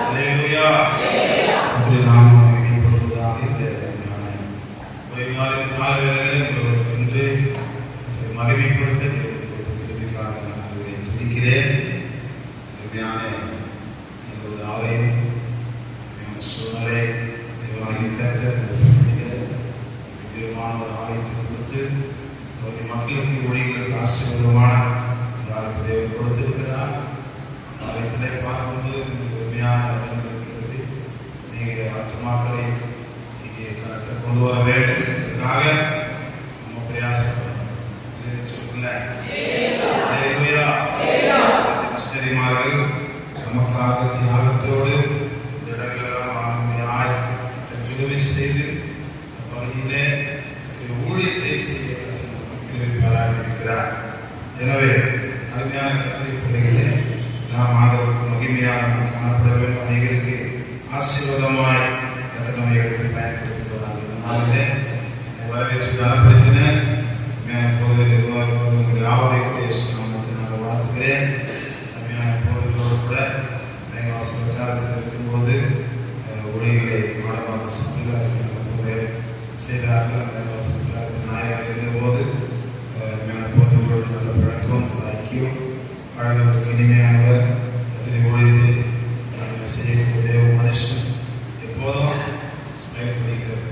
அல்லேலூயா. கர்த்தருடைய நாமம் மகிமைப்படுவதாக. இந்த ஓய்வு நாளின் காலையிலே இன்று மகிமைப்படுத்த திரும்பிக்காக நான் அவரை துதிக்கிறேன். ஒரு ஆலயம் சூழ்நிலை ஒரு ஆலயத்தை கொடுத்து மக்களுக்கு ஒளிகளுக்கு ஆசீர்வாதமான ஆலயத்தை தேவன் கொடுத்திருக்கிறார். ஆலயத்திலே பார்க்கும்போது உண்மையான இடம் இருக்கிறது. நீங்கள் ஆத்மாக்களை இங்கே கருத்தில் கொண்டு வர வேண்டும் என்பதற்காக நம்ம பிரயாசப்படணும். மிஸ்டரிமார்கள் நமக்காக தியாகத்தோடு இந்த இடங்களெல்லாம் ஆளுமையாய் கிருபை செய்து பகுதியிலே ஊழியத்தை செய்ய பாராட்டியிருக்கிறார். எனவே அருமையான கர்த்தருடைய பிள்ளைகளே, நாம் ஆண்டவருக்கு மகிமையாக காணப்பட வேண்டும். அநேகருக்கு ஆசீர்வாதமாய் கர்த்தர் நம்மை எடுத்து பயன்படுத்துவதாக இந்த நாளிலே என்னை வரவேற்று கனப்படுத்தின பொது நிர்வாகங்களுடைய ஆவரைக்குரிய நாமத்தை நான் வாழ்த்துகிறேன். அருமையான பொதுகளோடு கூட மேகவாசி வட்டாரத்தில் இருக்கும்போது ஒளிகளை மாடமாக சமையல் அருமையான பொது செய்தார்கள். அந்த மேகவாசி வட்டாரத்தில் நாயகமாக இருந்தபோது பொதுவோடு நல்ல பழக்கம், ஐக்கியம், பழகுவதற்கு இனிமையானவர், அத்தனை ஒழித்து செய்யக்கூடிய தேவ மனுஷன், எப்போதும் ஸ்மைல் பண்ணிக்கிறார்.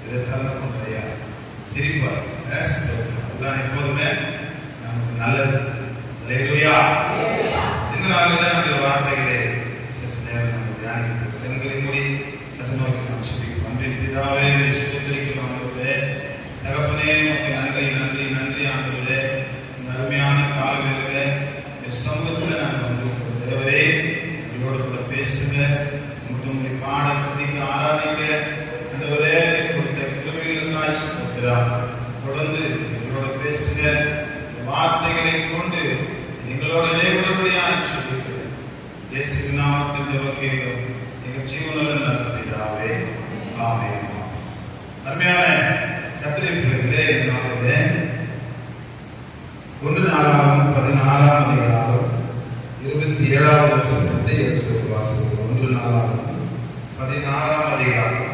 இதைத்தான் நம்ம நிறையா சிரிப்பார், அதுதான் எப்போதுமே நமக்கு நல்லது. அல்லேலூயா. இந்த நாளில் நம்முடைய வார்த்தைகளை சற்று நேரம் நம்ம தியானிக்கிறோம். கண்களை மூடி கத்தை நோக்கி நாம் சொல்லிக்கிறோம். அன்பின் பிதாவே, ஸ்தோத்திரிக்கிறோம் ஆண்டவரே. தகப்பனே, உமக்கு நன்றி நன்றி நன்றி ஆண்டவரே. இந்த அருமையான காலங்களிலே சமூகத்தில் நான் வந்திருக்கிறோம். தேவரே, எங்களோடு கூட பேசுங்க, உங்களுடைய பாட துதிக்க ஆராதிக்க ஆண்டவரே கொடுத்த கிருபைகளுக்காய் ஸ்தோத்திரம். தொடர்ந்து எங்களோட பேசுங்க. இந்த வார்த்தைகளை கொண்டு எங்களோட இடைவிடுபடியாக சொல்லிக்கிறேன். இயேசுவின் நாமத்தில் ஜெபிக்கிறோம் எங்கள் ஜீவனுள்ள நல்ல பிதாவே, ஆமென். அருமையான கர்த்தருடைய பிள்ளைகளே, இந்த நாளிலே 1 நாளாகமம் 14ஆம் அதிகாரம் 27வது வசனத்தை எடுத்து வாசிக்கிறோம். 1 நாளாகமம் 14ஆம் அதிகாரம்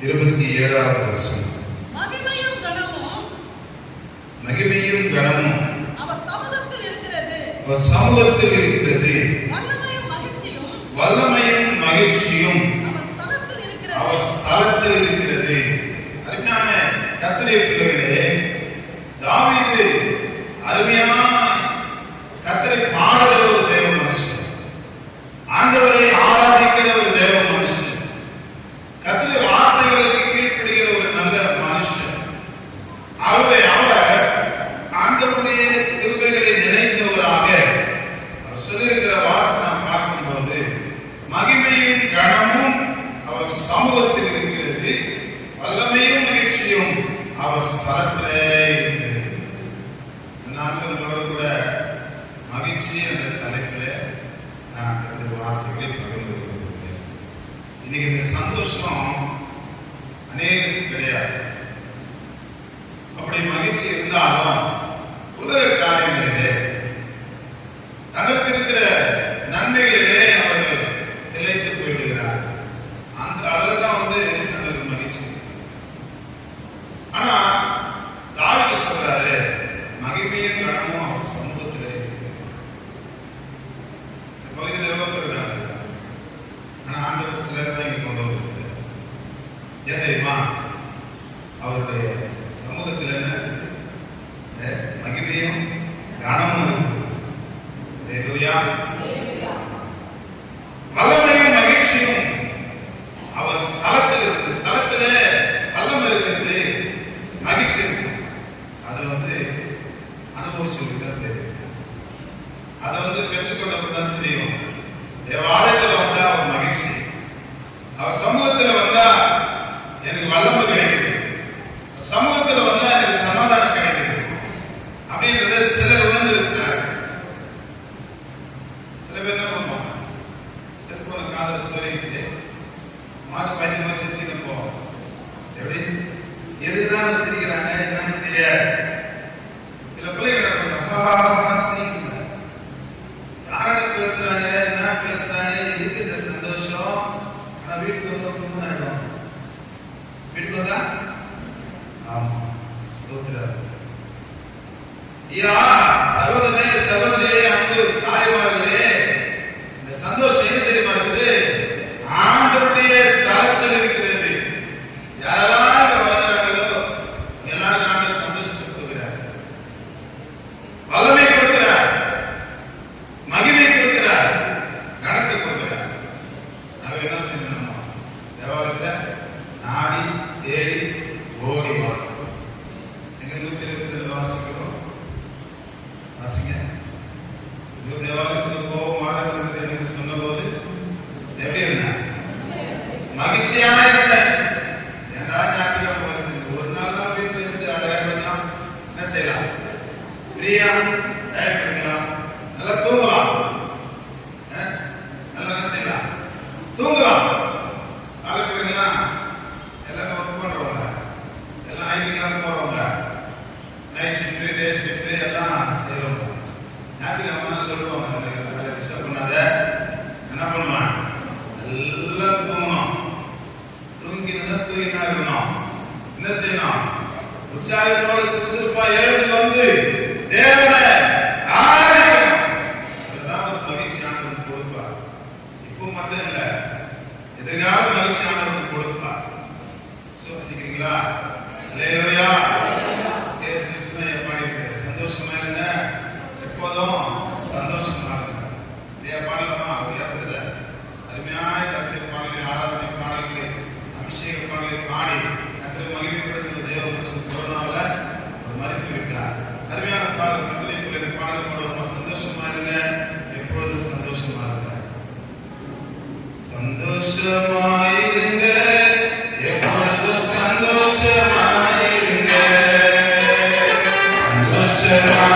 27வது வசனம். மகிமையும் கனமும் அவர் சமூகத்தில் இருக்கிறது. வல்லமையும் மகிழ்ச்சியும் அவர் ஸ்தலத்தில் இருக்கிறது. அருமையான கர்த்தருடைய பிள்ளைகளே, தாவீது அருமையான கர்த்தரை பாடுகிற ஒரு தேவ மனுஷன், ஆண்டவரை ஆராதிக்கிற ஒரு தேவ மனுஷன், கர்த்தருடைய வார்த்தைகளுக்கு கீழ்ப்படுகிற ஒரு நல்ல மனுஷன். அவர் ஆண்டவருடைய கிருபைகளை நினைத்தவராக அவர் சொல்லியிருக்கிற வார்த்தை நாம் பார்க்கும்போது, மகிமையும் கனமும் அவர் சமூகத்தில் இருக்கிறது, வல்லமையும் மகிழ்ச்சியும் அவர் ஸ்தலத்திலே இருக்கிறது. உங்களோடு கூட மகிழ்ச்சி என்ற தலைப்பில் நான் வார்த்தைகளை பகிர்ந்து கொள்கிறேன். இன்னைக்கு இந்த சந்தோஷம் அநேகருக்கு கிடையாது. அப்படி மகிழ்ச்சி இருந்தாலும் உலக காரியங்களிலே தங்களுக்கு இருக்கிற நன்மைகளிலே அவர்கள் நிலைத்து போயிடுகிறார்கள். அதில் தான் தங்களுக்கு மகிழ்ச்சி. ஆனா தாவீது சொல்றாரு, மகிமையும் கனமும் அவர் சமூகத்திலே இருக்கிறது. பகுதியில் எவ்வளவு இருக்காங்க, ஆனா ஆண்டவர் சிலர் தான் இங்கே கொண்டு வருகிறார். ஏன் தெரியுமா? அவருடைய சமூகத்தில் என்ன இருக்குது? மகிமையும் கனமும் இருக்குது. வல்லமையும் மகிழ்ச்சியும் அவர் ஸ்தலத்தில் இருக்குது. ஸ்தலத்திலே வல்லமை இருக்கிறது, மகிழ்ச்சி இருக்கு. அதை அனுபவிச்சுட்டு தான் தெரியும். அதை பெற்றுக்கொண்டது தான் தெரியும். தேவாலயத்தில் வந்தா அவர் மகிழ்ச்சி, அவர் சமூகத்தில் வந்தா எனக்கு வல்லமை கிடைக்குது, சமூகத்தில் வந்தா எனக்கு சமாதானம் கிடைக்குது அப்படின்றத சிலர் உணர்ந்து இருக்கிறார்கள். சில பேர் என்ன பண்ணுவாங்க, செல்போன காதல சொல்லிட்டு மாட்டு பயந்து மாதிரி சிரிச்சுட்டு போவோம். எப்படி எதுதான் சிரிக்கிறாங்க என்னன்னு தெரியாது. சில பிள்ளைகள் யாரோட பேசுறாங்க, என்ன பேசுறாங்க, ஆமா, ஸ்தோத்திரம். ஐயா, சகோதரனே, சகோதரியே, அன்பு தாய்மார்களே, இந்த சந்தோஷம் என்ன தெரியுமா இருக்குது? ஆண்டவருடைய ஸ்தலத்தில் இருக்கிறது. யாரெல்லாம் இங்க வருகிறார்களோ எல்லாரும் ஆண்டவர் சந்தோஷத்தை கொடுக்கிறார், வல்லமை கொடுக்கிறார், மகிமை கொடுக்கிறார், கனத்தை கொடுக்கிறார். நாங்கள் என்ன செய்யணுமா? தேவாலயத்தை நாடி தேடி ஓடி வாழணும். எங்க 122 வாசிக்கிறோம், வாசிங்க. இது தேவாலயத்துக்கு கோபம் மாறுகிறது எனக்கு சொன்ன போது எப்படி இருந்தேன்? மகிழ்ச்சியா இருந்தேன். ஏன்னா ஞாபகம் வருது, ஒரு நாள் தான் வீட்டுல இருந்து அழகா கொஞ்சம் என்ன செய்யலாம், ஃப்ரீயா டைம் எடுக்கலாம், நல்லா தூங்கலாம், நல்லா என்ன செய்யலாம், தூங்கலாம். நாளைக்குங்களா எல்லாரும் ஒர்க் பண்றவங்க, எல்லாம் ஐடிக்கெல்லாம் போறவங்க, நைட் ஷிஃப்ட் டே ஷிஃப்ட் எல்லாம் செய்யறவங்க ஞாபகம் சொல்லுவாங்க, டிஸ்டர்ப் பண்ணாத, என்ன பண்ணுவான், எல்லாம் தூங்கணும். தூங்கினதான் தூங்கினா இருக்கணும். என்ன செய்யணும்? உற்சாகத்தோட சுறுசுறுப்பா எழுந்து வந்து தேவனை ஆராதிக்கணும். அதுதான் ஒரு மகிழ்ச்சி ஆண்டவன் கொடுப்பார். இப்போ மட்டும் இல்ல, எதிர்கால மகிழ்ச்சி ஆண்டவன் கொடுப்பார். சுவாசிக்கிறீங்களா? அல்லேலூயா. இயேசுவை பாடியிருக்கிறேன். சந்தோஷமா இருங்க, எப்போதும் சந்தோஷமா இருங்க. இல்லையா? பாடலாமா? உயர்ந்தது அருமையாய கர்த்தருடைய பாடலை, ஆராதனை பாடல்களை, அபிஷேக பாடலை பாடி கர்த்தரை மகிமைப்படுத்துகிற தேவன் கொரோனாவில் ஒரு மறித்து விட்டார். அருமையான பாடல் கர்த்தருக்குள்ள இந்த பாடலை பாடுவோமா? சந்தோஷமா இருங்க, எப்பொழுதும் சந்தோஷமா இருங்க. சந்தோஷமா இருங்க, எப்பொழுதும் சந்தோஷமா இருங்க. சந்தோஷமா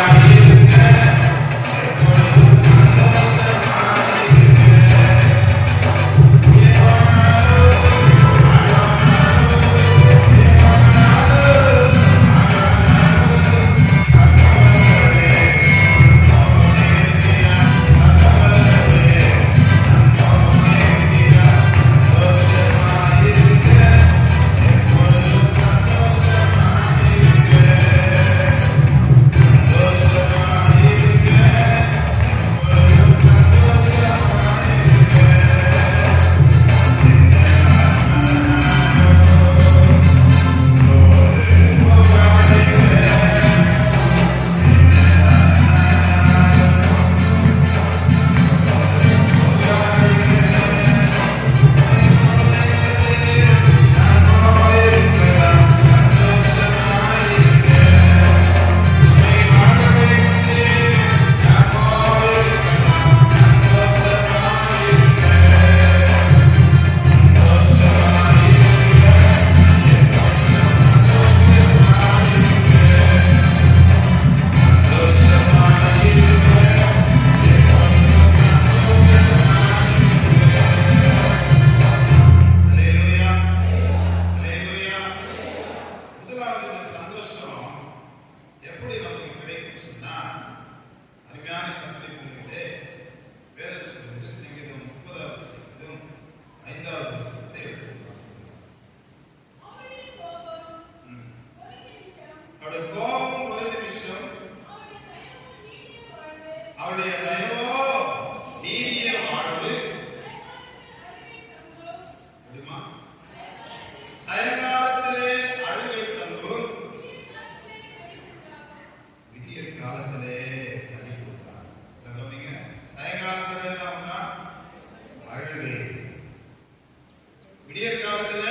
விடியற் காலத்துல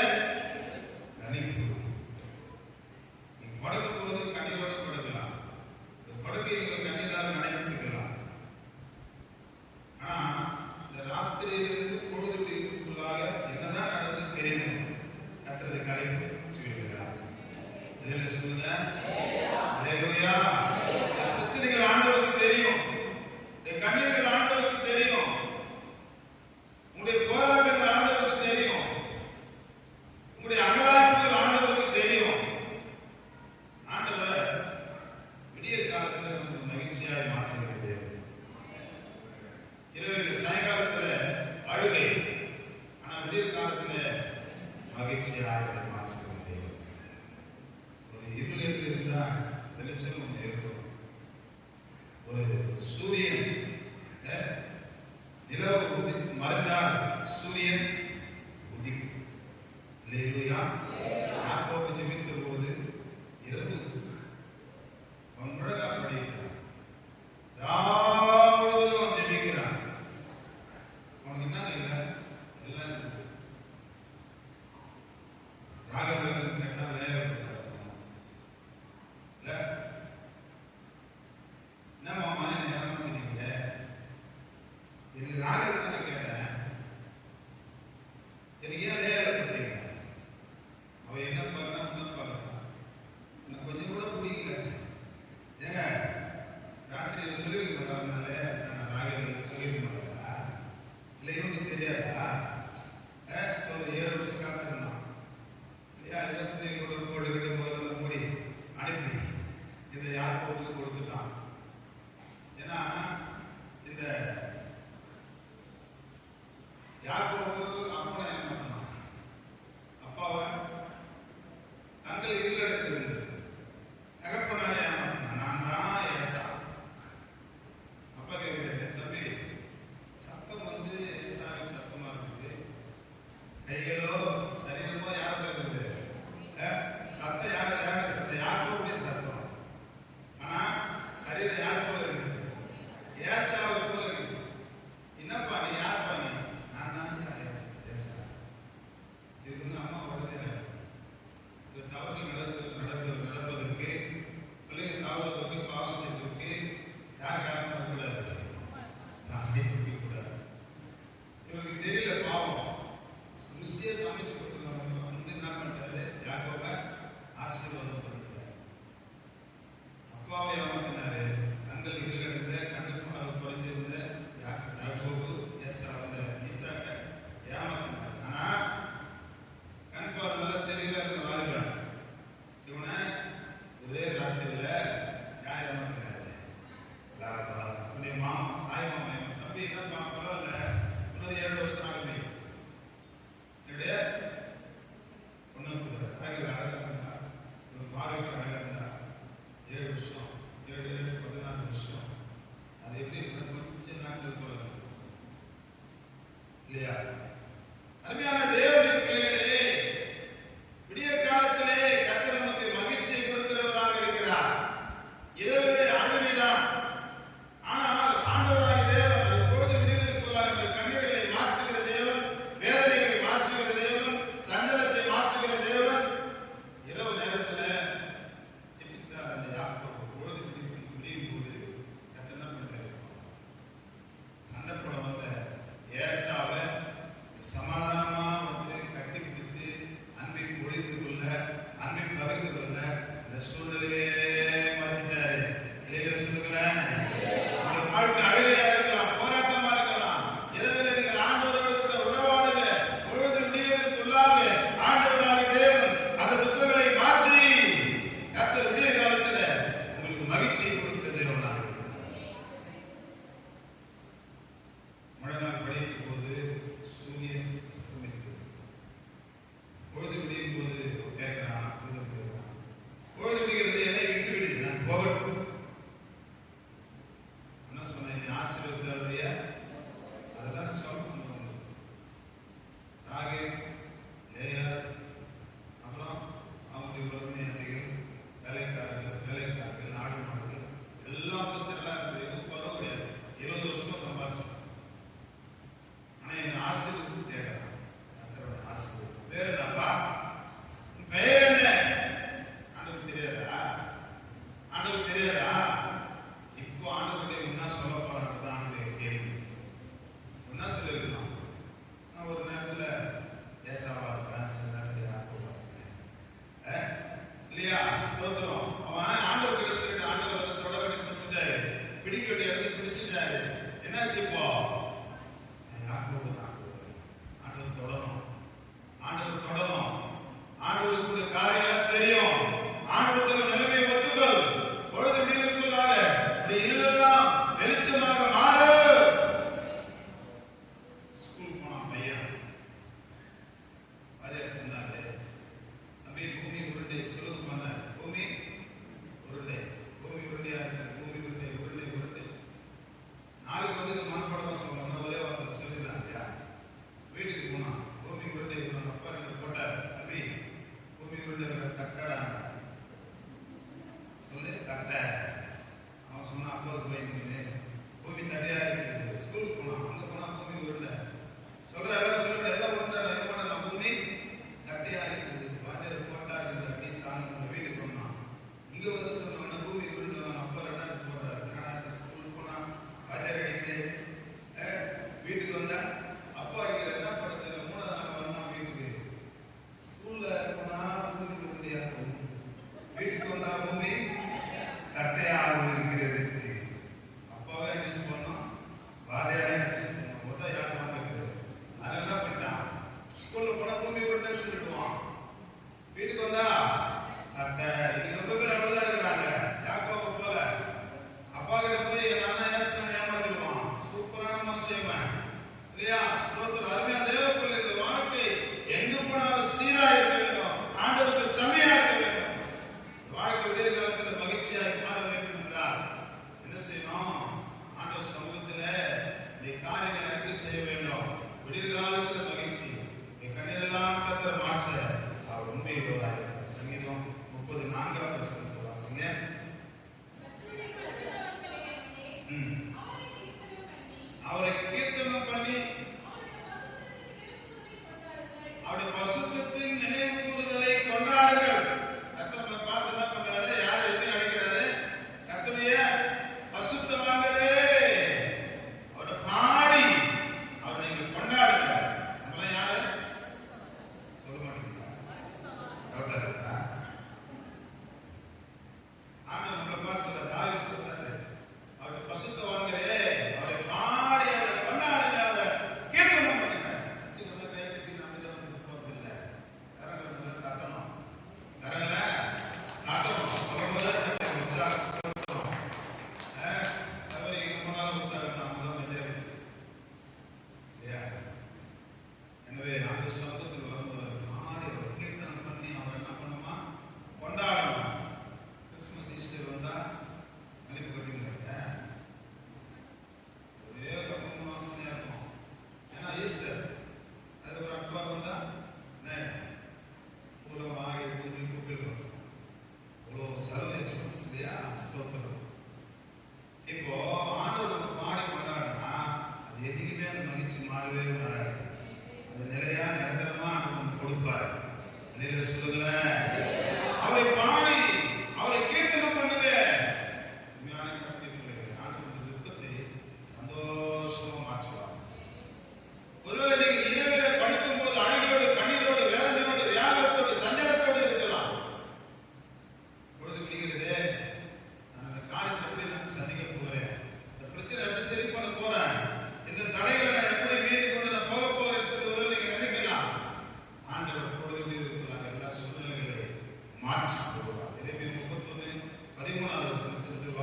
கனிப்பு. நீ படுக்கும் போது கண்ணீரோடு படுக்கலாம், படுக்கையில கண்ணீரால நனைத்திருக்கலாம். ஆனா இந்த ராத்திரியிலிருந்து பொழுது விடிவுக்குள்ளாக என்னதான் நடந்தது தெரியும், கர்த்தரது கலைப்பு சொல்லுகிறார். சொல்லுங்க அல்லேலூயா. பிரச்சனைகள் ஆண்டவருக்கு தெரியும், கண்ணீர்கள் ஆண்டவருக்கு தெரியும், உங்களுடைய போராட்டங்கள் ஆண்டவருக்கு தெரியும், உங்களுடைய அங்கலாய்ப்புகள் ஆண்டவருக்கு தெரியும். ஆண்டவர் விடியற் காலத்தில் நமக்கு மகிழ்ச்சியாய் மாற்றுகிறது. இரவில் சாயங்காலத்துல அழுகை, ஆனா விடியற் காலத்துல மகிழ்ச்சியாக மாற்றுகிறது. ஒரு அப்பாவை ஏமாத்தினாரு. கண்கள் இருளடைந்த, கண்ணு பார்வை குறைஞ்சிருந்த யாக்கோபு ஈசாக்க ஏமாத்தினார். ஆனா கண் பார்வை நல்லா தெளிவா இருந்த வாலிபன் இவனை ஒரே ராத்திரியில யார் ஏமாத்தினாரு? லாபா உன்னுடைய மாமா, தாய் மாமா தம்பி என்னப்பா பரவாயில்ல, இன்னொரு 7 வருஷம் ஆகுமே என்னுடைய பொண்ணு அழகா இருந்தா, ஒரு பார்வைக்கு அழகா இருந்தா 7 வருஷம் 7 14 வருஷம் அது எப்படி கொஞ்சம் நாட்கள் போல இல்லையா? அருமையான தேவனுடைய பிள்ளைகளே, விடிய காலத்திலே கர்த்தர் நமக்கு மகிழ்ச்சியை கொடுக்கிறவராக இருக்கிறார். இரவிலே அழுகைதான், ஆனால் ஆண்டவராகிய தேவன் அது பொழுது விடுவதற்குள்ளாக நம்முடைய கண்ணீர்களை மாற்றுகிற தேவன், வேதனைகளை மாற்றுகிற தேவன், சஞ்சலத்தை மாற்றுகிற தேவன். இரவு நேரத்தில் ஜெபித்தார் அந்த யாக்கோபு. பொழுது விடியும் போது கர்த்தர் என்ன பண்ணிட்டார்? சண்டை போட வந்த ஏசாவை சமாதானமா வந்து கட்டி பிடித்து அன்பை பொழிந்து கொள்ள, அன்பை பகிர்ந்து கொள்ள இந்த சூழ்நிலையே மாத்திட்டாரு. இல்லையா சொல்லுங்களேன்? உங்களுடைய வாழ்க்கை அழகையா இருக்கலாம், போராட்டமா இருக்கலாம். இரவில் நீங்கள் ஆண்டவரோடு கூட உறவாடுங்க. பொழுது விடிவதற்குள்ளாக ஆண்டவராகிய தேவன் அந்த துக்கங்களை மாற்றி கர்த்தர் விடிய காலத்துல உங்களுக்கு மகிழ்ச்சியை கொடுக்கிற தேவனாக இருக்கிறார். மழை நாள் படிக்கும் போது சூரியன் அஸ்தமித்தது. பொழுது விடியும் போது கேட்கிறான், பொழுது விடுகிறது, என்னை விட்டு விடு, நான் போகட்டும். என்ன சொன்ன? என்னை ஆசீர்வதித்தவருடைய அதுதான் சொல்லணும். ராகேல், லேயா, அப்புறம் அவங்களுடைய உறவினர்கள், வேலைக்காரர்கள், ஆடு மாடுகள் எல்லாம் எல்லாம் இருக்குது. எதுவும் போக முடியாது. 20 வருஷமா சம்பாதிச்சோம். ஆனா என்ன ஆசீர்வாதம் கேட்கறான். கர்த்தரோட ஆசீர்வாதம் பேர் என்னப்பா? பெயர் என்ன? ஆண்டவருக்கு தெரியாதா? ஆண்டவருக்கு தெரியாதா? இப்போ ஆண்டவருடைய என்ன சொல்ல போறாங்க ஆண்டவருடைய கேள்வி. என்ன சொல்லிருக்கணும்? நான் ஒரு நேரத்துல ஏசாவா இருப்பேன், சில நேரத்துல யாக்கோபா இருப்பேன். இல்லையா? ஸ்தோத்திரம். அவன் ஆண்டவர் கிட்ட சொல்லிட்டு ஆண்டவர் அதை தொடர்பு கொடுத்துட்டாரு, பிடிக்க வேண்டிய இடத்துக்கு பிடிச்சிட்டாரு. என்னாச்சு இப்போ? ஆண்டவர் தொடரும், ஆண்டவர் தொடரும். ஆண்டவருக்கு காரியம் தெரியும். ஆண்டவருக்கு நிலைமை ஒத்துக்கள். பொழுது விடிவதற்குள்ளாக இல்லெல்லாம் வெளிச்சமாக மாறு. ஸ்கூல் போனா பையன் அதே சொன்னாரு, தம்பி பூமி உருண்டை சொல்லுங்க பண்ண, பூமி உருண்டை, பூமி உருண்டையா இருக்கு, பூமி உருண்டை உருண்டை உருண்டை. நாளைக்கு வந்து மனப்படமா சொல்லுவாங்க, ஒரே வார்த்தை சொல்லிடலாம் இல்லையா? வீட்டுக்கு போனா பூமி உருண்டை அப்பா ரெண்டு போட்டார், தம்பி பூமி உருண்டை தட்டடா சொல்லு, தட்டை. அவன் சொன்னா அப்பாவுக்கு பயந்துன்னு பூமி தட்டையா இருக்குது. ஸ்கூலுக்கு போனான், அங்க போனா பூமி உருண்டை சொல்ற, எல்லாரும் சொல்ற, எல்லாம் உருண்டை நான் பூமி தட்டையா இருக்குது. வாத்தியார் போட்டார் அப்படின்னு தாங்க வீட்டுக்கு வந்தான். இங்க வந்து சொன்னா பூமி உருண்டை அப்பா 2வது போடுறாரு. என்னடா ஸ்கூலுக்கு போனா வாத்தியார் அடிக்குது, வீட்டுக்கு வந்தா அப்பா அடிக்கிற. என்ன படத்துல 3வது நாள் வந்தான் வீட்டுக்கு. ஸ்கூல்ல போனா பூமி உருண்டையா, வீட்டுக்கு வந்தா பூமி தட்டையாக இருக்கிறது. அப்பாவே யூஸ் பண்ணோம், வாத்தியாரே யூஸ் பண்ணோம். மொத்தம் யார் வாங்க? அது என்ன பண்ணிட்டான்? ஸ்கூல்ல போனா பூமி உருண்டை சொல்லிடுவான், வீட்டுக்கு வந்தா தட்டை. இது ரொம்ப பேர் அப்படிதான் இருக்கிறாங்க. யாக்கோபு போல அப்பா கிட்ட போய் நானா ஏசான ஏமாத்திடுவான். சூப்பரான மனுஷன் இல்லையா? ஸ்தோத்திரம். அருமையான தேவ பிள்ளைகளுடைய வாழ்க்கை எங்க போனாலும் சீரா இருக்க வேண்டும், ஆண்டவருக்கு செமையா இருக்க வேண்டும். வாழ்க்கை விடிய காலத்துல மகிழ்ச்சியாக மாற வேண்டும் என்றால் என்ன செய்யணும்? ஆண்டவர் சமூகத்துல நீ காரியங்களை அறிக்கை செய்ய வேண்டும். விடிய காலத்துல மகிழ்ச்சி, நீ கண்ணீரெல்லாம் கர்த்தர் மாற்ற அவர் உண்மையுள்ளவராக இருக்கிறார். சங்கீதம் 34வது வசனத்தை வாசிங்க. அவரை கீர்த்தனம் பண்ணி அவருடைய பரிசுத்தத்தின் நினைவு கூறுதலை கொண்டாடுங்கள். கர்த்தரை பார்த்து என்ன பண்றாரு? யாரை எப்படி அழைக்கிறாரு? கர்த்தருடைய பரிசுத்தவான்களே அவரை பாடி அவரை நீங்க கொண்டாடுங்க.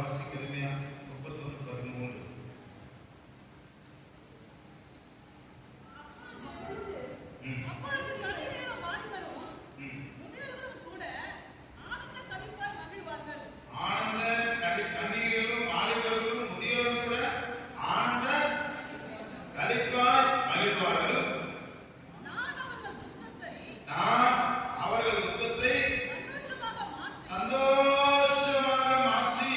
வாசிக்கிறமையா 31:13. அப்பொழுது கன்னிகைகளும் வாலிபரும் முதியவர்களும் கூட ஆனந்த களிப்பாய் மகிழ்வார்கள். கன்னிகைகளும் வாலிபர்களும் முதியோரும் கூட ஆனந்த களிப்பாய் மகிழ்வார்கள். நான் அவர்கள் துக்கத்தை சந்தோஷமாக மாற்றி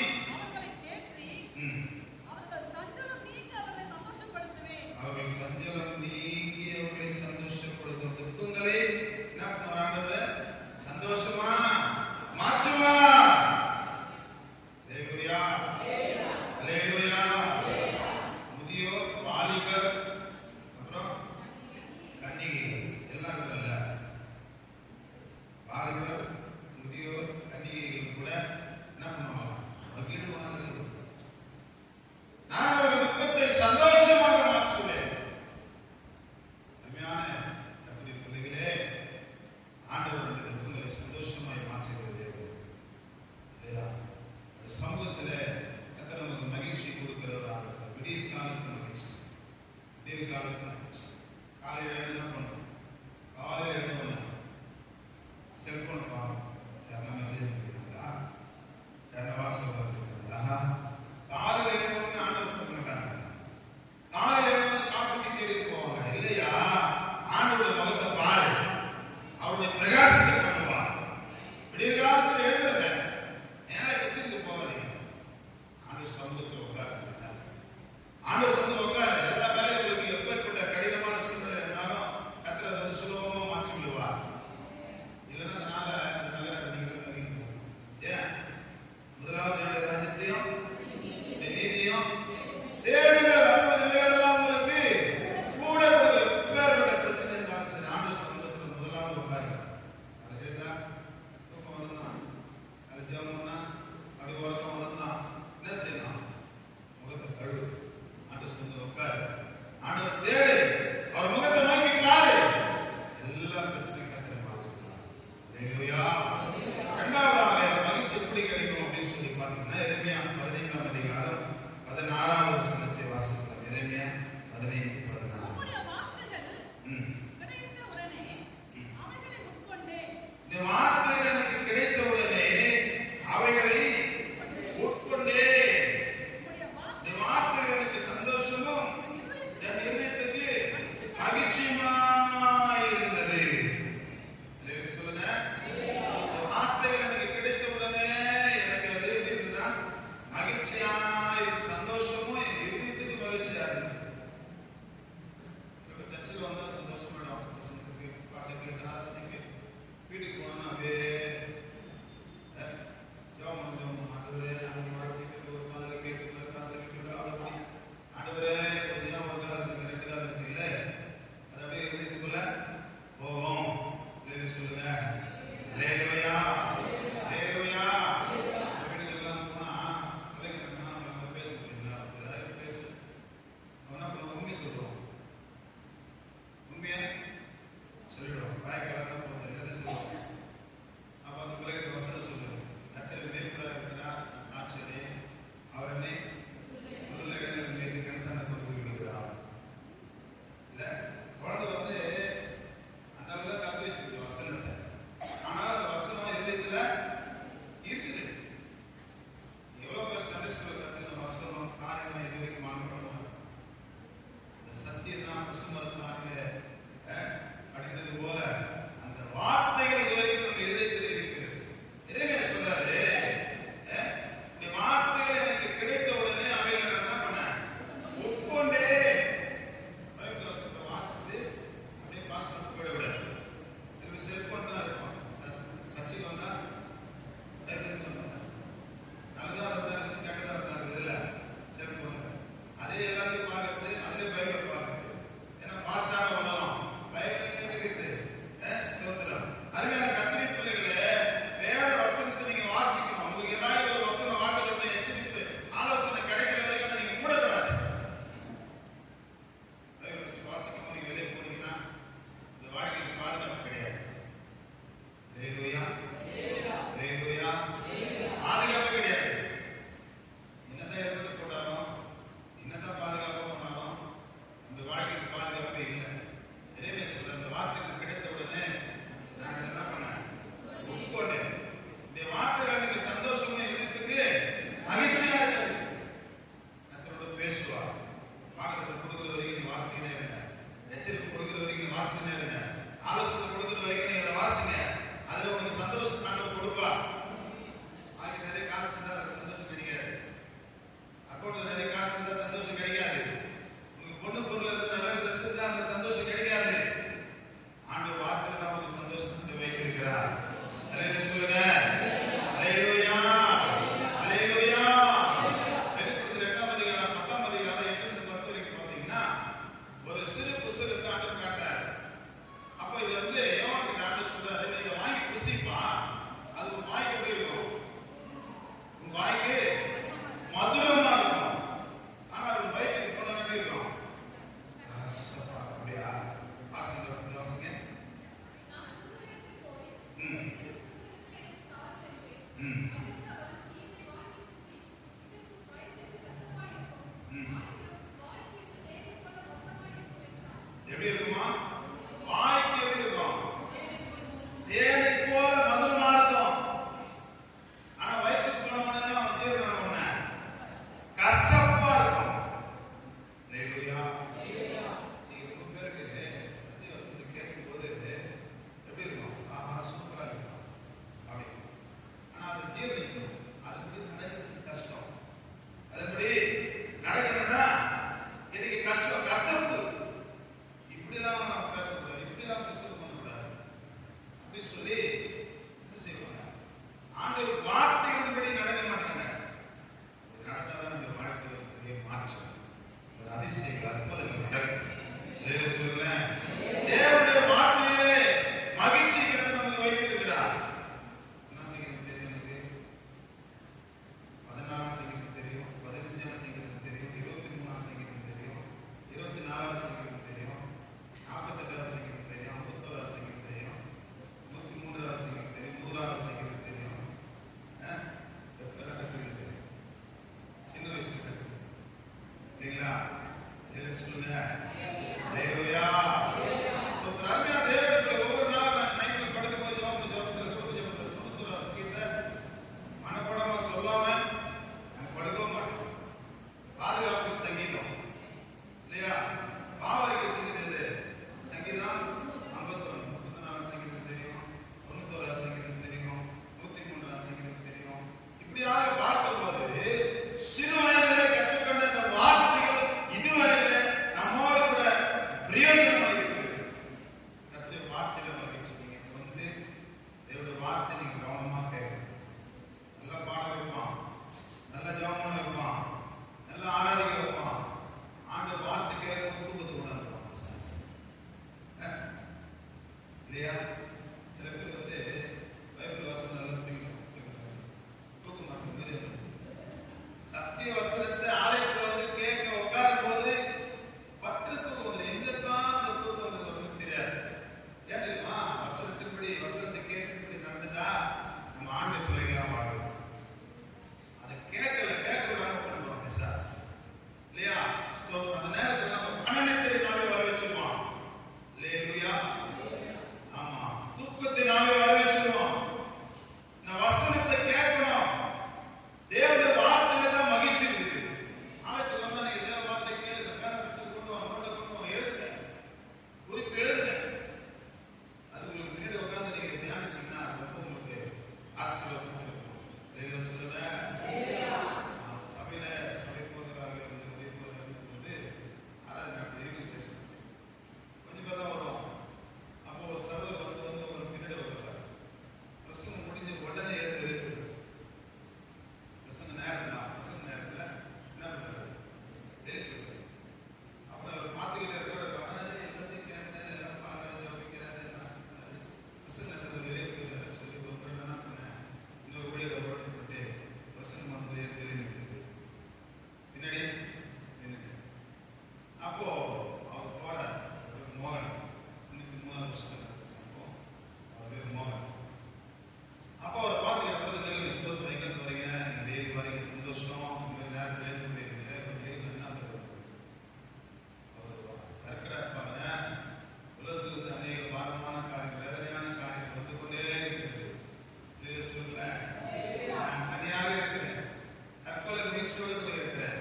மகிழ்ச்சியோடு கூட இருக்கிறேன்.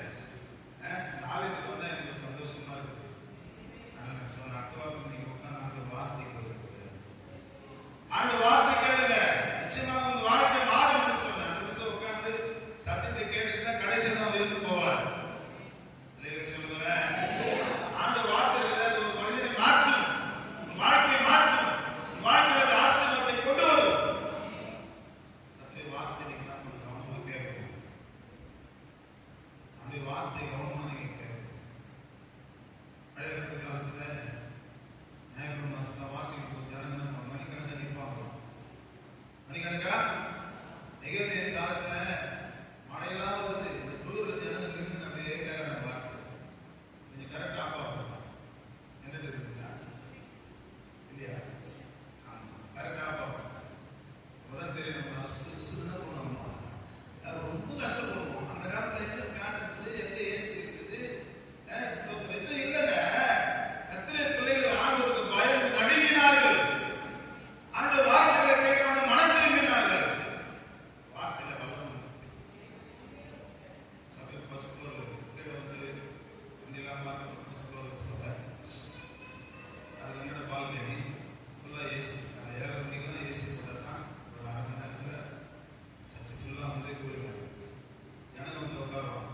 நாளைக்கு வந்தா எனக்கு சந்தோஷமா இருக்குது. ஆனால் நான் சொன்ன அடுத்த வாரம் நீங்க உட்காந்து அந்த வார்த்தை கேட்குறது, அந்த வார்த்தை கேளுங்க, நிச்சயமாக உங்க வாழ்க்கை மாறும் என்று சொன்னேன். அது வந்து உட்காந்து சத்தியத்தை கேட்டுட்டு தான் கடைசி தான் இருந்து போவார். சொல்லுங்களேன், அந்த வார்த்தை இருக்கிறது ஒரு மனிதனை மாற்றும், வாழ்க்கையை மாற்றும், வாழ்க்கையில் ஆசீர்வாதத்தை கொண்டு வரும். அந்த வார்த்தை நீங்க தான் கவனமா கேட்கணும். அந்த வார்த்தை கவனமா நீங்க கேட்கணும். பழைய காலத்துல ஞாயிறு மாசத்தை வாசிக்கும் ஜனங்க மணிக்கணக்கா நிற்பாங்க. மணிக்கணக்கா நிகழ்வு காலத்துல மழையெல்லாம் வருது, இந்த குளிர்ல ஜனங்க நின்று அப்படியே கேட்கறாங்க வார்த்தை. கொஞ்சம் கரெக்டா பார்க்கணும். என்ன இருக்குங்களா இல்லையா? ஆமா, கரெக்டா பார்க்கணும். அப்பதான் தெரியும் நம்ம சுருண போனோம்மா ரொம்ப கஷ்டப்படுவோம். அந்த காலத்துல எங்க ஃபேன் இருக்குது, எங்க ஏசி இருக்குது, எதுவும் இல்லைங்க. கத்திரிய பிள்ளைகள் ஆண்டவருக்கு பயந்து நடுங்கினார்கள். அந்த வார்த்தைகளை கேட்டவுடனே மனம் திரும்பினார்கள். வார்த்தையில வல்லமை சபை ஃபர்ஸ்ட் ஃப்ளோர்ல இருக்கு. வந்து வண்டியெல்லாம் பார்க்கணும். ஃபர்ஸ்ட் ஃப்ளோர்ல சபை, அது என்னோட பால்கனி ஃபுல்லா ஏசி. அது 7 மணிக்கெல்லாம் ஏசி போட்டால் தான் ஒரு அரை மணி நேரத்தில் சர்ச்சு ஃபுல்லாக வந்து கூலிங்க. ஜனங்க வந்து உட்காருவாங்க.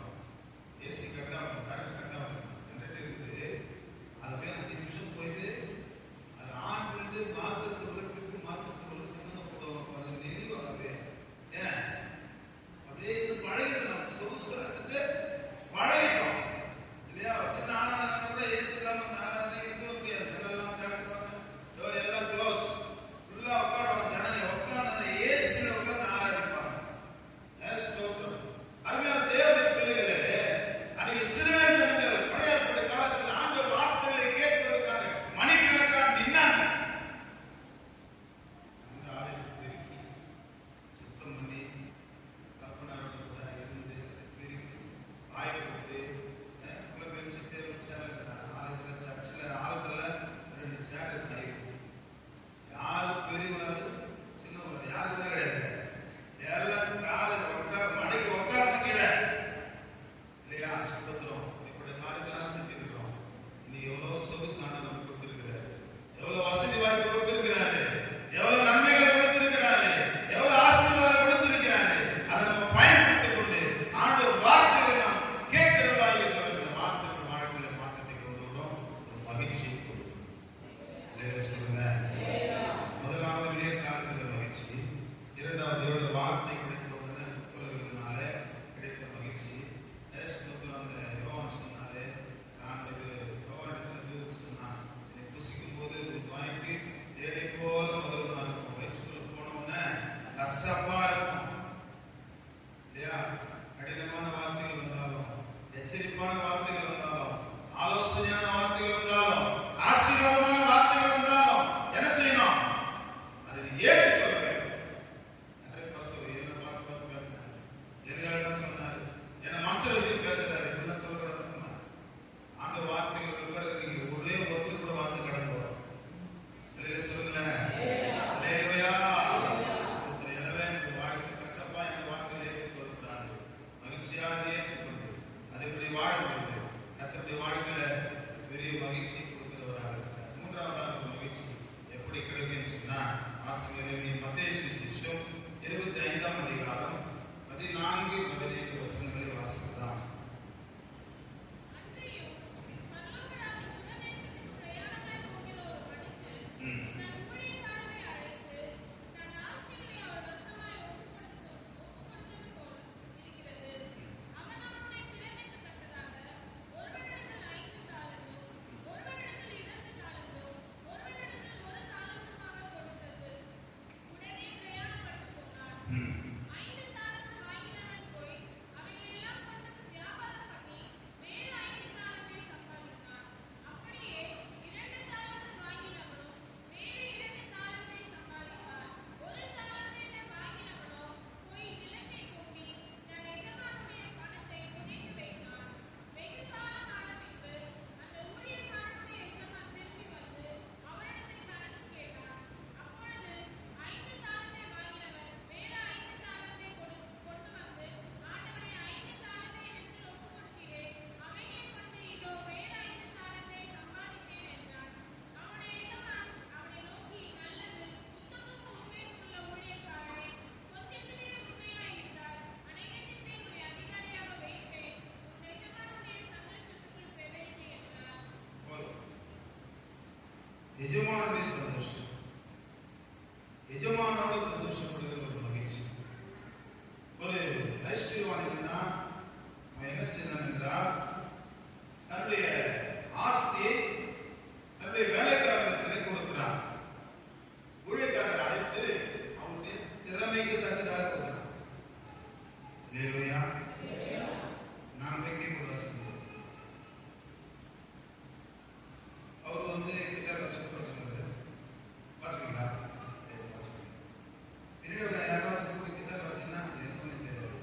ஏசி கரெக்டாக இருக்கும், கரெக்டாக கரெக்டாக இருக்கும். ஜென்ரேட்டர் இருக்குது, அதை போய் 5 நிமிஷம் போயிட்டு அதை ஆன் பண்ணிட்டு மாத்திரத்துக்குள்ள ட்ரிப்பு மாத்திரத்துக்குள்ள சின்னதாக போடுவாங்க பாருங்க. நெளிவாங்க அப்படியே. ஏன் அப்படியே இது பழகிட்டோம், நம்ம சொகுசாக எடுத்துட்டு பழகிட்டோம் இல்லையா? சின்ன ஆனாலும் கூட ஏசி இல்லாமல் அந்த ஆனாலே இருக்க முடியாது. ஜனெல்லாம் சேர்த்துவாங்க, டோர் எல்லாம் க்ளோஸ், ஃபுல்லாக உட்காருவாங்க. ஜனங்க உட்காந்து அந்த ஏசியில் உட்காந்து ஆராதிப்பாங்க. ஸ்தோத்திரம். அருமையான தேவனுடைய பிள்ளைகளே, அன்றைக்கு இஸ்ரவேல் ஜனங்கள் பழைய ஏற்பாட்டு காலத்தில் ஆண்டவர் வார்த்தைகளை கேட்பதற்காக மணிக்கணக்காக நின்னாங்க. அந்த ஆலயத்தை பெருக்கி சுத்தம் பண்ணி கற்பனாரோட கூட இருந்து பெருக்கி ஆயப்பட்டு உள்ள பெஞ்சு தேர்வு சேர் ஆலயத்தில் சர்ச்சில் ஆளுக்குள்ள 2 சேர் ஆயிருக்கு. யாரும் பெரியவராது சின்னவராது யாருக்குமே கிடையாது. எல்லாம் காலை உட்கார மடைக்கு உட்கார்ந்து கீழே இல்லையா? சுத்தம் இப்படி காரியத்தெல்லாம் செஞ்சிருக்கிறோம். இன்னைக்கு எவ்வளவு சொகுசான நம்ம கொடுத்திருக்கிறாரு, எவ்வளவு வசதி வாய்ப்பு கொடுத்திருக்கிறாரு, எவ்வளவு நன்மைகளை கொடுத்திருக்கிறாரு, எவ்வளவு ஆசீர்வாதம் கொடுத்திருக்கிறாரு. அதை நம்ம பயன்படுத்திக் கொண்டு ஆண்டவர் வார்த்தைகளை நாம் கேட்கிறவர்களாக இருக்க வேண்டும். அந்த வார்த்தைகள் வாழ்க்கையில மாற்றத்தை கொண்டு வரும், ஒரு மகிழ்ச்சியை கொடுக்கும். சொல்லுங்க, முதலாவது விடியற் காலத்தில் மகிழ்ச்சி, இரண்டாவது தேவனுடைய வார்த்தை கிடைத்த உடனே புலவர்களால கிடைத்த மகிழ்ச்சி. அந்த யோவான் சொன்னாலே, நான் இது யோவானிடத்துல சொன்னான், என்னை புசிக்கும் போது வாய்க்கு தேடை போல முதல்வனா இருக்கும், வயிற்றுக்குள்ள போன உடனே கசப்பா இருக்கும் இல்லையா? கடினமான வார்த்தைகள் வந்தாலும், எச்சரிப்பான வார்த்தைகள் வந்தாலும், ஆலோசனையான வார்த்தைகள் வந்தாலும், ஆசீர்வாதமான வார்த்தைகள் வந்தாலும் என்ன செய்யணும்? அதை ஏற்றுக்கொள்ள வேண்டும். யாரும் பரசு என்ன பார்த்து பார்த்து பேசுறாங்க, எதுக்காக தான் சொன்னாரு, என்ன மனசுல வச்சு பேசுறாரு, இப்படிலாம் சொல்லக்கூடாதுமா. ஆண்ட வார்த்தைகள் பிறகு நீங்க ஒரே ஒருத்தர் கூட வார்த்தை கடந்து வரும். சொல்லுங்களேன், எனவே இந்த வாழ்க்கை கசப்பா இந்த வார்த்தையை ஏற்றுக்கொள்ளக்கூடாது, மகிழ்ச்சியா செய்தான் என்றால் தன்னுடைய ஆஸ்தியை தன்னுடைய வேலைக்காரத்திலே கொடுக்கிறான். ஊழியக்காரர் அழைத்து அவனுடைய திறமைக்கு தக்கதாக கொடுக்கிறான். அல்லேலூயா. நாம் வைக்கப்பட வாசிக்கிறோம். அவர் கிட்டார் வாசிக்கிறது வாசிக்கிறா வாசிக்கிறேன். பின்னாடி யாராவது கூட கிட்டார் வாசினா எனக்கு ஒன்றும் தெரியாது.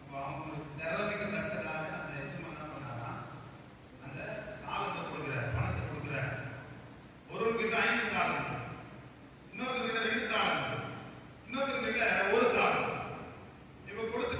அப்போ அவங்களுக்கு திறமைக்கு தக்கதாக அந்த எஜமான் என்ன பண்ணாரா, அந்த தாளத்தை கொடுக்குறார், பணத்தை கொடுக்குறார். ஒருவர்கிட்ட 5 தாளந்து, இன்னொருத்தர்கிட்ட 2 தாளந்து, இன்னொருத்தர்கிட்ட 1 தாளந்து. இப்ப கொடுத்த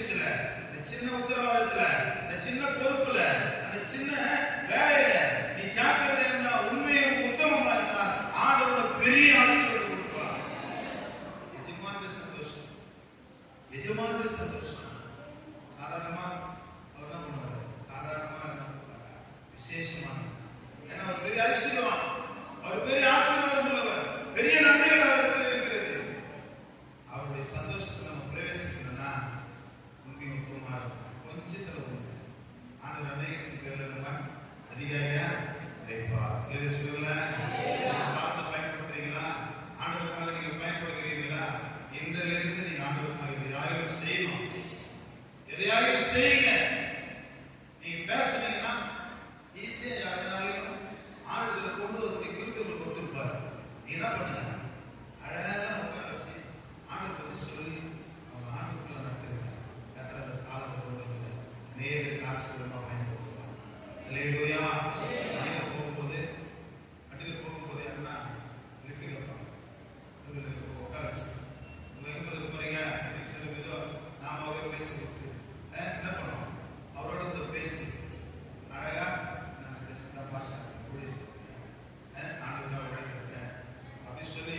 விஷயத்துல, இந்த சின்ன உத்தரவாதத்துல, இந்த சின்ன பொறுப்புல, அந்த சின்ன வேலையில நீ ஜாக்கிரதை இருந்தா, உண்மையும் உத்தமமா இருந்தா, ஆண்டவர் பெரிய ஆசீர்வாதம் கொடுப்பார். எஜமானுடைய சந்தோஷம், எஜமானுடைய சந்தோஷம். சாதாரணமா அவர் என்ன பண்ணுவாரு? சாதாரணமா விசேஷமான, ஏன்னா அவர் பெரிய ஐஸ்வர்யவான், அவர் பெரிய ஆசீர்வாதம் உள்ளவர், பெரிய நன்மைகள் அவரிடத்தில் இருக்கிறது. அவருடைய சந்தோஷத்தை நம்ம பிரவேசிக்கணும்னா உண்மையும் உத்தமமா இருக்கும். கொஞ்சத்துல உண்மை ஆண்டவர் அநேகத்தின் பேர்ல நம்ம அதிகாரியா வைப்பார். சொல்லல வார்த்தை பயன்படுத்துறீங்களா? ஆண்டவருக்காக நீங்க பயன்படுகிறீர்களா? இன்றிலிருந்து நீங்க ஆண்டவருக்காக எதையாவது செய்யணும். எதையாவது செய்யுங்க. நீங்க பேசுறீங்கன்னா ஈஸியா யாரையாலும் ஆண்டவரை கொண்டு வரக்கூடிய குறிப்பு உங்களுக்கு கொடுத்துருப்பாரு. நீங்க என்ன பண்ணுங்க? அழகா உட்கார வச்சு ஆண்டவர் பத்தி சொல்லி அவங்க ஆண்டுக்குள்ள நடத்துருங்க. கத்திர காலத்தை கொண்டு வந்து நேர காசு மூலமா பயன்படுத்துவாங்க. அல்லேலூயா. வண்டியில போகும்போது என்ன லிஃப்டில் வைப்பாங்க, உட்கார வச்சு வைக்கிறதுக்கு போறீங்க அப்படின்னு சொல்லி ஏதோ நாமவே பேசி கொடுத்து என்ன பண்ணுவோம்? அவரோட இந்த பேசி அழகா நான் பாஷா ஆண்டுக்காக உழைக்கிறேன் அப்படின்னு சொல்லி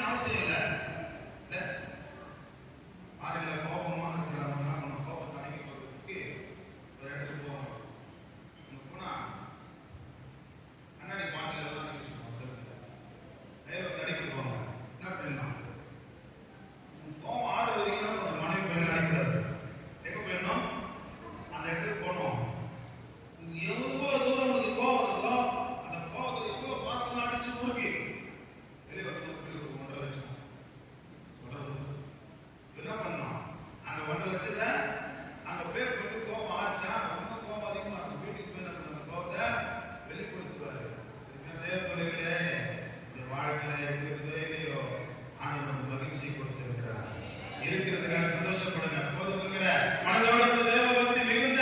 அவசியம் இல்லை. ஆறில கோபமா இருக்கிறாங்கன்னா நம்ம கோபத்தை அடக்கி போறதுக்கு ஒரு இடத்துக்கு போகணும். அங்க போனா கண்ணாடி பாட்டில் எல்லாம் அடிக்கிட்டு போங்க. என்ன பண்ணலாம்? கோபம் ஆடு வரைக்கும் கொஞ்சம் மனைவி பிள்ளை அடிக்கூடாது. எங்க போயிடணும்? அந்த இடத்துக்கு போனோம். எவ்வளவு தூரம் உங்களுக்கு கோபம் இருக்குதோ அந்த கோபத்துக்கு எவ்வளவு பாத்திரம் அடிச்சு முறுக்கி வெளியே வந்து 1.5 லட்சம் சொல்றது. என்ன பண்ணலாம்? அந்த 1.5 லட்சத்தை அங்க பேர் பண்ணி கோபம் ஆச்சா ரொம்ப கோபம் அதிகமா இருக்கும். வீட்டுக்கு போய் நம்ம அந்த கோபத்தை வெளிப்படுத்துவாரு. தேவ பிள்ளைகளே, இந்த வாழ்க்கையில இருக்குதோ இல்லையோ ஆண்டவர் மகிழ்ச்சி கொடுத்திருக்கிறார். இருக்கிறதுக்காக சந்தோஷப்படுங்க. போதுங்கிற மனதோடு தேவ பக்தி மிகுந்த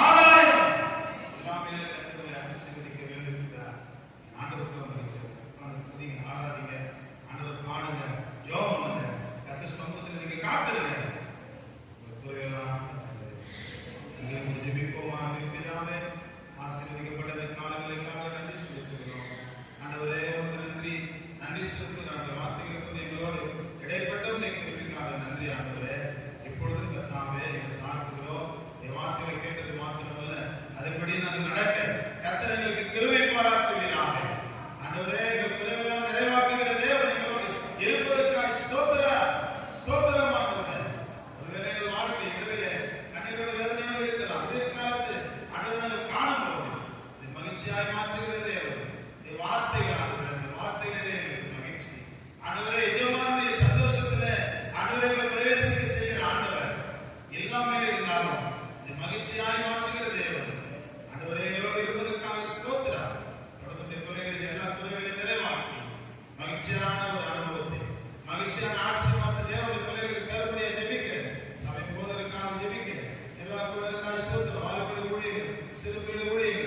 ஆதாயம் எல்லாமே கர்த்தரை ஆசீர்வதிக்க வேண்டும் என்றார். ஆண்டவருக்கு மகிழ்ச்சி. புதிய ஆராதிங்க, ஆண்டவர் பாடுங்க, ஜெபம் பண்ணுங்க, கர்த்தர் சமூகத்தில் நீங்க காத்துருங்க. குறையெல்லாம் எங்களுக்கு ஜெபிப்போமா? பிதாவே, ஆசீர்வதிக்கப்பட்ட காலங்களுக்காக நன்றி செலுத்துகிறோம். ஆண்டவரே, நன்றி நன்றி செலுத்துகிற அந்த வார்த்தைகளுக்கு எங்களோடு இடைப்பட்டவர்கள் எங்களுக்காக நன்றி. ஆண்டவரே, இப்பொழுதும் கர்த்தாவே எங்கள் தாழ்த்துகிறோம். என் வார்த்தைகளை கேட்டது மாத்திரமல்ல, அதன்படி நாங்கள் நடக்க கர்த்தர் எங்களுக்கு கிருபை பாராட்டுவீராக. ஆண்டவரே, எங்கள் குறைவெல்லாம் நிறைவாக்குகிற தேவன் எங்களோடு இருப்பதற்காக ஸ்தோத்திரம். ஆண்டவரே, ஒருவேளை எங்கள் வாழ்க்கை இரவிலே கண்ணீரோடு வேதனையோடு இருக்கலாம். எதிர்காலத்து ஆண்டவரை காணும்போது அதை மகிழ்ச்சியாய் மாற்றுகிற தேவன் என் வார்த்தைகள். ஆண்டவரே, இந்த வார்த்தைகளே எங்களுக்கு மகிழ்ச்சி. ஆண்டவரே, எஜமானுடைய சந்தோஷத்திலே ஆண்டவரை பிரவேசிக்க செய்கிற ஆண்டவர் எல்லாமே இருந்தாலும் அதை மகிழ்ச்சியாய் மாற்றுகிற தேவன். ஆண்டவரே, எங்களோடு இருப்பதற்காக ஸ்தோத்திரம். தொடர்ந்து பிள்ளைகளின் எல்லா குறைகளையும் நிறைவாக்கி மகிழ்ச்சியான ஒரு அனுபவத்தை, மகிழ்ச்சியான ஆசீர்வாதத்தை தேவனுடைய பிள்ளைகளுக்கு தரும்படியாக ஜெபிக்கிறேன். சபை போவதற்காக ஜெபிக்கிறேன். நிர்வாகத்திற்காக ஸ்தோத்திரம். ஆளுக்குள்ள ஊழியர்கள், சிறு பிள்ளை ஊழியர்கள்